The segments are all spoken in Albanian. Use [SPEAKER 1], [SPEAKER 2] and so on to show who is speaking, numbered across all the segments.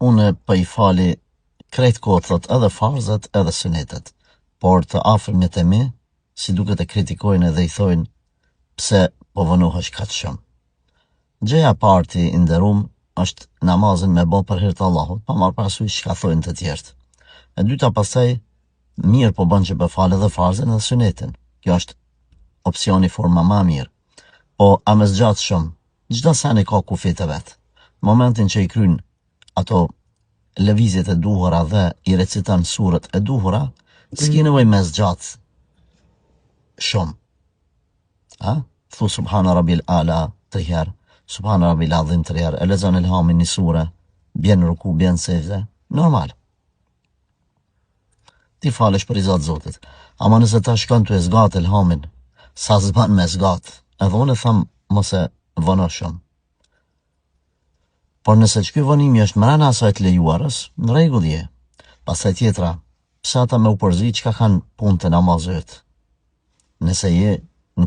[SPEAKER 1] unë për I fali krejt kohë thot edhe farzët edhe sunetet, por të afërmit e mi, si duke të kritikojnë edhe I thojnë pse po vënohesh kaq shumë. Gjëja parti I nderuam është namazin me bë për hir të Allahut, pa marrë parasysh çka thojnë të tjerët. E dyta pastaj mirë po bën që bë fal edhe farzën edhe sunetin. Kjo është opsioni forma më mirë. Po a më zgjat shumë? Çdo sen ka kufit e vet. Momentin që I kryn ato lëvizjet e duhura dhe I reciton surët e duhura, s'ki nevojë me zgjat shumë. Thu Subhana Rabbil Ala 3 herë, Subhana Rabbil Azim 3 herë, e lexon ilhamin një sure, bjen ruku, bjen sejde, normal. Ti falesh për I Zot Zotit. Ama nëse ta shkon të e zgat ilhamin, sa zban me zgat, edhe unë tham mos e vëno shumë. Por nëse ç'ky vonimi është mrena asaj të lejuarës, në rregull je. Pastaj tjetra, pse ata me u përzi çka kanë punë të namazit? Nëse je në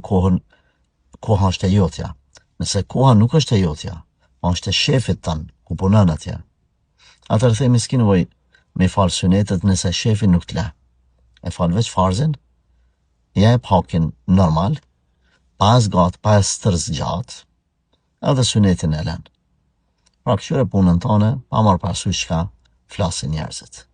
[SPEAKER 1] koha është e jotja. Nëse koha nuk është e jotja, ma është e shefit tanë, ku punon atje. Atëherë themi s'ki nevojë me fal sunetet nëse shefi nuk të le. E fal veç farzin, ja e hakin normal, pa e zgat, pa e stërz gjatë, edhe sunetin e len. Pra këqyre punën tone, pa marrë parasysh çka flasin njerëzit.